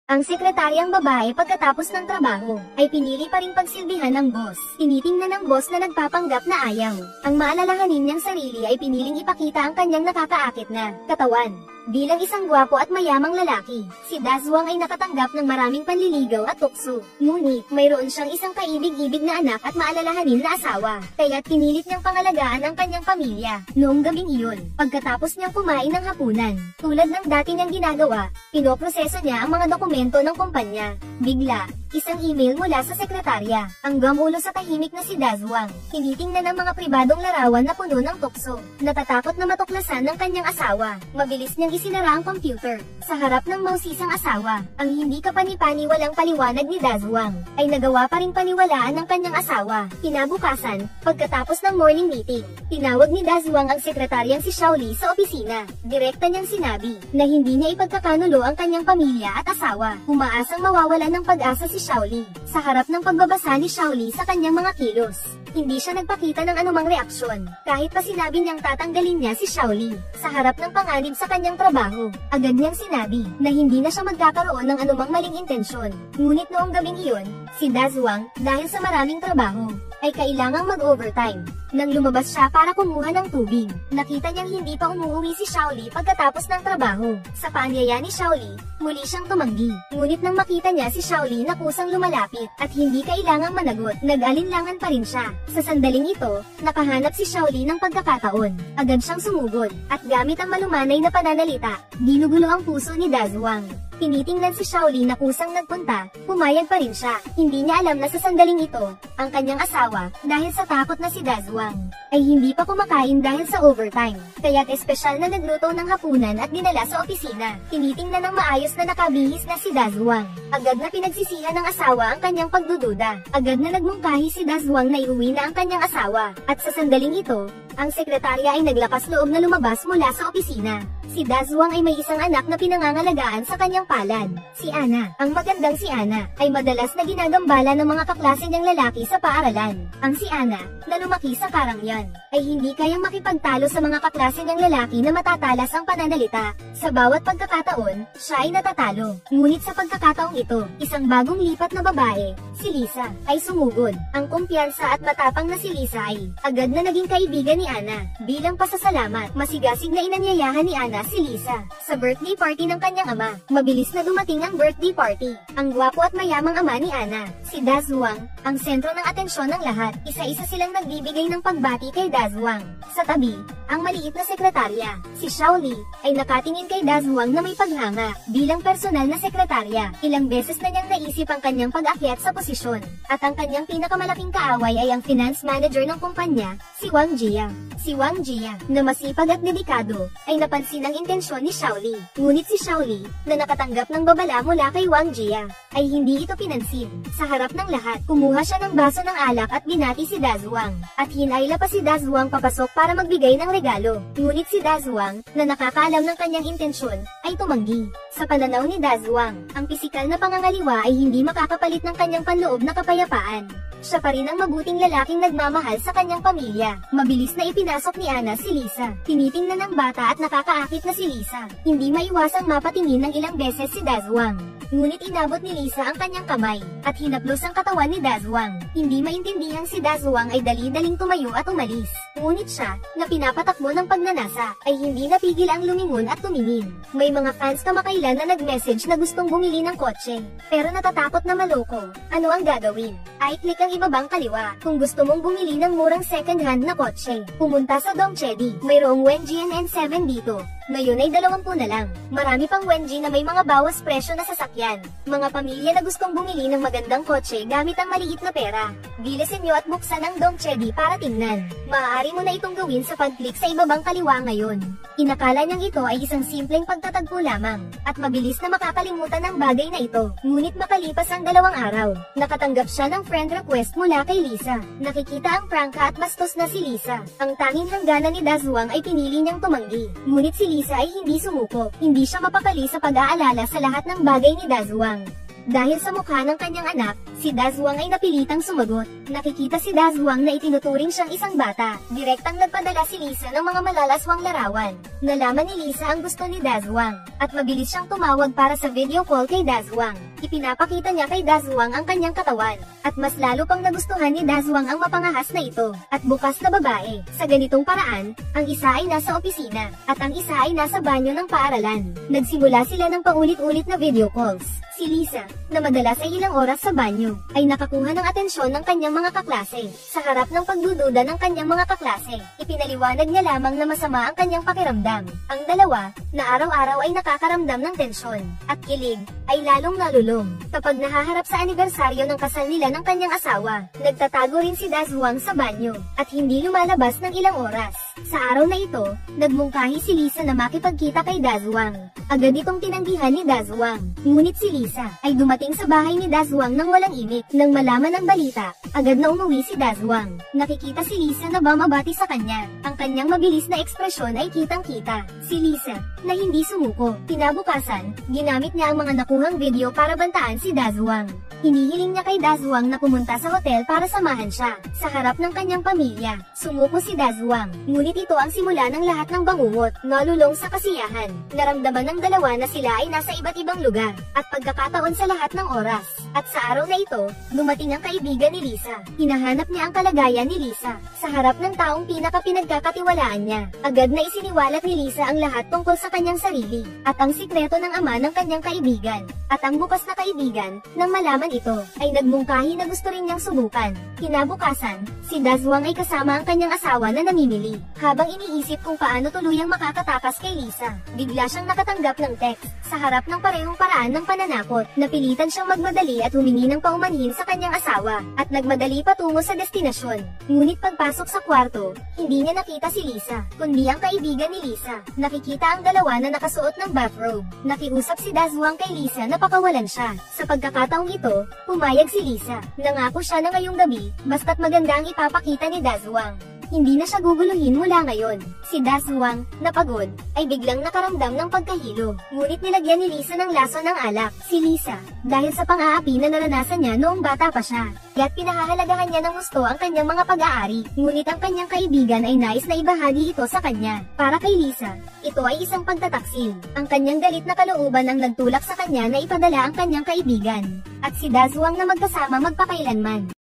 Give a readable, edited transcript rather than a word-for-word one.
Ang sekretaryang babae pagkatapos ng trabaho, ay pinili pa rin pagsilbihan ng boss. Tinitingnan ng boss na nagpapanggap na ayaw. Ang maalalahanin niyang sarili ay piniling ipakita ang kanyang nakakaakit na katawan. Bilang isang gwapo at mayamang lalaki, si Dazwang ay nakatanggap ng maraming panliligaw at tukso. Ngunit, mayroon siyang isang kaibig-ibig na anak at maalalahanin na asawa. Kaya't pinilit niyang pangalagaan ang kanyang pamilya. Noong gabing iyon, pagkatapos niyang kumain ng hapunan, tulad ng dati niyang ginagawa, pinoproseso niya ang mga dokumento ng kumpanya. Bigla, isang email mula sa sekretarya. Ang gamulo sa tahimik na si Dazwang. Tinitingnan ng mga pribadong larawan na puno ng tukso. Natatakot na matuklasan ng kanyang asawa. Mabilis niyang isinara ang computer. Sa harap ng mausisang asawa, ang hindi kapani-pani walang paliwanag ni Dazwang, ay nagawa pa rin paniwalaan ng kanyang asawa. Kinabukasan, pagkatapos ng morning meeting, tinawag ni Dazwang ang sekretaryang si Shaoli sa opisina. Direkta niyang sinabi, na hindi niya ipagkakanulo ang kanyang pamilya at asawa. Umaasang mawawalan ng pag-asa si Shaoli, sa harap ng pagbabasa ni Shaoli sa kanyang mga kilos. Hindi siya nagpakita ng anumang reaksyon, kahit pa sinabi niyang tatanggalin niya si Shaoli. Sa harap ng panganib sa kanyang trabaho, agad niyang sinabi na hindi na siya magkakaroon ng anumang maling intensyon. Ngunit noong gabing iyon, si Dazwang, dahil sa maraming trabaho, ay kailangang mag-overtime. Nang lumabas siya para kumuha ng tubig, nakita niyang hindi pa umuwi si Shaoli pagkatapos ng trabaho. Sa paanyaya ni Shaoli, muli siyang tumanggi. Ngunit nang makita niya si Shaoli na kusang lumalapit at hindi kailangang managot, nag-alinlangan pa rin siya. Sa sandaling ito, nakahanap si Shaoli ng pagkakataon. Agad siyang sumugod, at gamit ang malumanay na pananalita, ginugulo ang puso ni Dazwang. Tinitingnan si Shaoli na kusang nagpunta, pumayag pa rin siya. Hindi niya alam na sa sandaling ito, ang kanyang asawa, dahil sa takot na si Dazwang, ay hindi pa kumakain dahil sa overtime. Kaya't espesyal na nagluto ng hapunan at dinala sa opisina. Tinitingnan ng maayos na nakabihis na si Dazwang. Agad na pinagsisihan ng asawa ang kanyang pagdududa. Agad na nagmungkahi si Dazwang na iuwi na ang kanyang asawa. At sa sandaling ito, ang sekretarya ay naglakas loob na lumabas mula sa opisina. Si Dazwang ay may isang anak na pinangangalagaan sa kanyang palad, si Ana. Ang magandang si Ana ay madalas na ginagambala ng mga kaklase niyang lalaki sa paaralan. Ang si Ana, na lumaki sa Karangyan, ay hindi kayang makipagtalo sa mga kaklase niyang lalaki na matatalas ang pananalita. Sa bawat pagkakataon, siya ay natatalo. Ngunit sa pagkakataong ito, isang bagong lipat na babae, si Lisa, ay sumugod. Ang kumpiyansa at matapang na si Lisa ay agad na naging kaibigan ni Ana. Bilang pasasalamat, masigasig na inanyayahan ni Ana si Lisa sa birthday party ng kanyang ama. Mabilis na dumating ang birthday party. Ang gwapo at mayamang ama ni Ana, si Dazwang, ang sentro ng atensyon ng lahat. Isa-isa silang nagbibigay ng pagbati kay Dazwang. Sa tabi, ang maliit na sekretarya, si Shaoli, ay nakatingin kay Dazwang na may paghanga. Bilang personal na sekretarya, ilang beses na niyang naisip ang kanyang pag-akyat sa posisyon. At ang kanyang pinakamalaking kaaway ay ang finance manager ng kumpanya, si Wang Jia. Si Wang Jia, na masipag at dedikado, ay napansin ang intensyon ni Shaoli. Ngunit si Shaoli, na nakatanggap ng babala mula kay Wang Jia, ay hindi ito pinansin. Sa harap ng lahat, kumuha siya ng baso ng alak at binati si Dazwang. At hinayla pa si Dazwang papasok para magbigay ng regalo. Ngunit si Dazwang, na nakakaalam ng kanyang intensyon, ay tumanggi. Sa pananaw ni Dazwang, ang pisikal na pangangaliwa ay hindi makakapalit ng kanyang panloob na kapayapaan. Siya pa rin ang mabuting lalaking nagmamahal sa kanyang pamilya. Mabilis na ipinasok ni Ana si Lisa. Tinitingnan ng bata at nakakaakit na si Lisa. Hindi maiwasang mapatingin ng ilang beses si Dazwang. Ngunit inabot ni Lisa ang kanyang kamay, at hinaplos ang katawan ni Dazwang. Hindi maintindihan si Dazwang ay dali-daling tumayo at umalis. Ngunit siya, na pinapatakbo ng pagnanasa, ay hindi napigil ang lumingon at tumingin. May mga fans kamakailan na nag-message na gustong bumili ng kotse, pero natatakot na maloko. Ano ang gagawin? Ay click ang ibabang kaliwa. Kung gusto mong bumili ng murang second-hand na kotse, pumunta sa Dongchedi. Mayroong Wenji N7 dito. Ngayon ay 20 na lang. Marami pang Wenji na may mga bawas presyo na sasakyan. Mga pamilya na gustong bumili ng magandang kotse gamit ang maliit na pera. Bilisin nyo at buksan ang Dongchedi para tingnan. Maaari mo na itong gawin sa pag-click sa ibabang kaliwa ngayon. Inakala niyang ito ay isang simpleng pagtatagpo lamang, at mabilis na makakalimutan ang bagay na ito. Ngunit makalipas ang 2 araw, nakatanggap siya ng friend request mula kay Lisa. Nakikita ang prangka at bastos na si Lisa. Ang tanging hangganan ni Dazwang ay pinili niyang tumanggi. Ngunit si Lisa ay hindi sumuko. Hindi siya mapakali sa pag-aalala sa lahat ng bagay ni Dazwang. Dahil sa mukha ng kanyang anak, Si Dazuang ay napilitang sumagot. Nakikita si Dazuang na itinuturing siyang isang bata. Direktang nagpadala si Lisa ng mga malalaswang larawan. Nalaman ni Lisa ang gusto ni Dazuang, at mabilis siyang tumawag para sa video call kay Dazuang. Ipinapakita niya kay Dazuang ang kanyang katawan, at mas lalo pang nagustuhan ni Dazuang ang mapangahas na ito, at bukas na babae. Sa ganitong paraan, ang isa ay nasa opisina, at ang isa ay nasa banyo ng paaralan. Nagsimula sila ng paulit-ulit na video calls. Si Lisa, na madalas ay ilang oras sa banyo, ay nakakuha ng atensyon ng kanyang mga kaklase. Sa harap ng pagdududa ng kanyang mga kaklase, ipinaliwanag niya lamang na masama ang kanyang pakiramdam. Ang dalawa, na araw-araw ay nakakaramdam ng tensyon, at kilig, ay lalong nalulong. Kapag nahaharap sa anibersaryo ng kasal nila ng kanyang asawa, nagtatago rin si Dazuang sa banyo, at hindi lumalabas ng ilang oras. Sa araw na ito, nagmungkahi si Lisa na makipagkita kay Dazuang. Agad itong tinanggihan ni Dazuang. Ngunit si Lisa ay dumating sa bahay ni Dazuang nang walang imik. Nang malaman ang balita, agad na umuwi si Dazuang. Nakikita si Lisa na bumabati sa kanya. Ang kanyang mabilis na ekspresyon ay kitang-kita. Si Lisa, na hindi sumuko. Kinabukasan, ginamit niya ang mga nakuhang video para bantaan si Dazuang. Hinihiling niya kay Dazuang na pumunta sa hotel para samahan siya. Sa harap ng kanyang pamilya, sumuko si Dazuang. Ngunit ito ang simula ng lahat ng bangungot. Nalulong sa kasiyahan. Naramdaman ng dalawa na sila ay nasa iba't ibang lugar, at pagkakataon sa lahat ng oras. At sa araw na ito, dumating ang kaibigan ni Lisa. Hinahanap niya ang kalagayan ni Lisa. Sa harap ng taong pinaka-pinagkakatiwalaan niya, agad na isiniwalat ni Lisa ang lahat tungkol sa kanyang sarili, at ang sikreto ng ama ng kanyang kaibigan. At ang bukas na kaibigan, nang malaman ito, ay nagmungkahi na gusto rin niyang subukan. Kinabukasan, si Dazuang ay kasama ang kanyang asawa na namimili. Habang iniisip kung paano tuluyang makakatakas kay Lisa, bigla siyang nakatanggap ng text. Sa harap ng parehong paraan ng pananakot, napilitan siyang magmadali at humingi ng paumanhin sa kanyang asawa, at nagmadali patungo sa destinasyon. Ngunit pagpasok sa kwarto, hindi niya nakita si Lisa, kundi ang kaibigan ni Lisa. Nakikita ang dalawa na nakasuot ng bathrobe. Nakiusap si Dazuang kay Lisa na pakawalan siya. Sa pagkakataong ito, pumayag si Lisa. Nangako siya na ngayong gabi, basta't maganda ang ipapakita ni Dazuang. Hindi na siya guguluhin mula ngayon. Si Dazuang, na pagod, ay biglang nakaramdam ng pagkahilo. Ngunit nilagyan ni Lisa ng laso ng alak. Si Lisa, dahil sa pang-aapi na naranasan niya noong bata pa siya, kaya't pinahahalagahan niya ng gusto ang kanyang mga pag-aari. Ngunit ang kanyang kaibigan ay nais na ibahagi ito sa kanya. Para kay Lisa, ito ay isang pagtataksil. Ang kanyang galit na kalooban ang nagtulak sa kanya na ipadala ang kanyang kaibigan. At si Dazuang na magkasama magpakailanman.